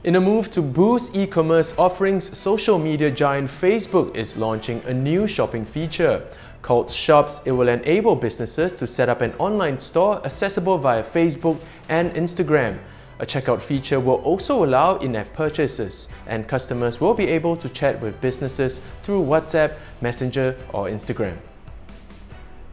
In a move to boost e-commerce offerings, social media giant Facebook is launching a new shopping feature. Called Shops, it will enable businesses to set up an online store accessible via Facebook and Instagram. A checkout feature will also allow in-app purchases, and customers will be able to chat with businesses through WhatsApp, Messenger, or Instagram.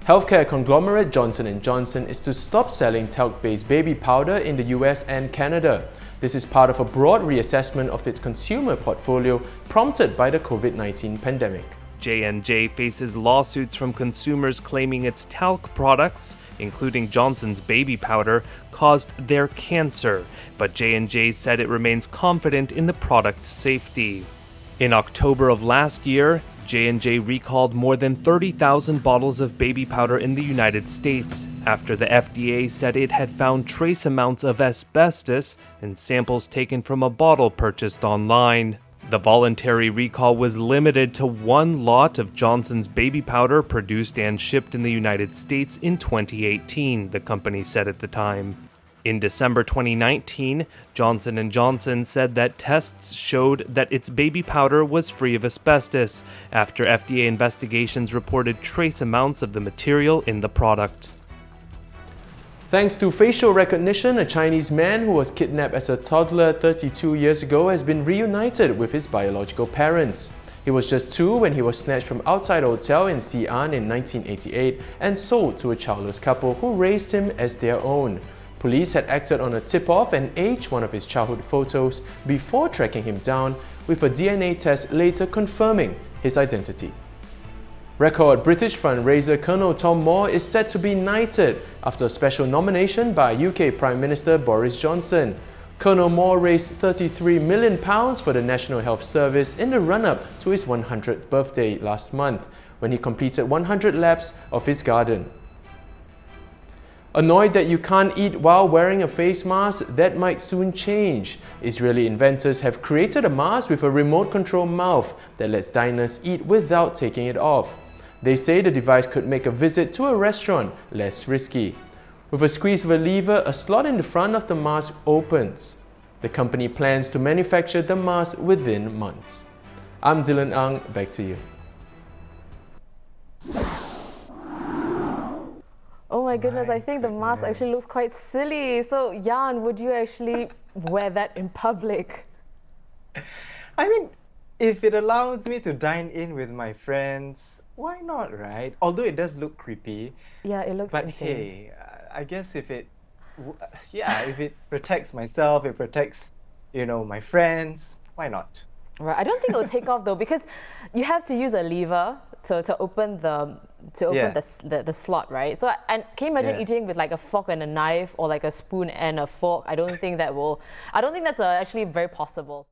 Healthcare conglomerate Johnson & Johnson is to stop selling talc-based baby powder in the US and Canada. This is part of a broad reassessment of its consumer portfolio prompted by the COVID-19 pandemic. J&J faces lawsuits from consumers claiming its talc products, including Johnson's baby powder, caused their cancer, but J&J said it remains confident in the product's safety. In October of last year, J&J recalled more than 30,000 bottles of baby powder in the United States after the FDA said it had found trace amounts of asbestos in samples taken from a bottle purchased online. The voluntary recall was limited to one lot of Johnson's baby powder produced and shipped in the United States in 2018, the company said at the time. In December 2019, Johnson & Johnson said that tests showed that its baby powder was free of asbestos after FDA investigations reported trace amounts of the material in the product. Thanks to facial recognition, a Chinese man who was kidnapped as a toddler 32 years ago has been reunited with his biological parents. He was just 2 when he was snatched from outside a hotel in Xi'an in 1988 and sold to a childless couple who raised him as their own. Police had acted on a tip-off and aged one of his childhood photos before tracking him down, with a DNA test later confirming his identity. Record British fundraiser Colonel Tom Moore is set to be knighted after a special nomination by UK Prime Minister Boris Johnson. Colonel Moore raised £33 million for the National Health Service in the run-up to his 100th birthday last month, when he completed 100 laps of his garden. Annoyed that you can't eat while wearing a face mask? That might soon change. Israeli inventors have created a mask with a remote-control mouth that lets diners eat without taking it off. They say the device could make a visit to a restaurant less risky. With a squeeze of a lever, a slot in the front of the mask opens. The company plans to manufacture the mask within months. I'm Dylan Ang, back to you. Oh my goodness, I think the mask actually looks quite silly. So Jan, would you actually wear that in public? I mean, if it allows me to dine in with my friends, why not, right? Although it does look creepy. Yeah, it looks but insane. Hey, I guess if it protects myself, it protects, my friends, why not? Right, I don't think it'll take off though, because you have to use a lever to open the slot, right? So, and can you imagine eating with like a fork and a knife, or like a spoon and a fork? I don't think that's actually very possible.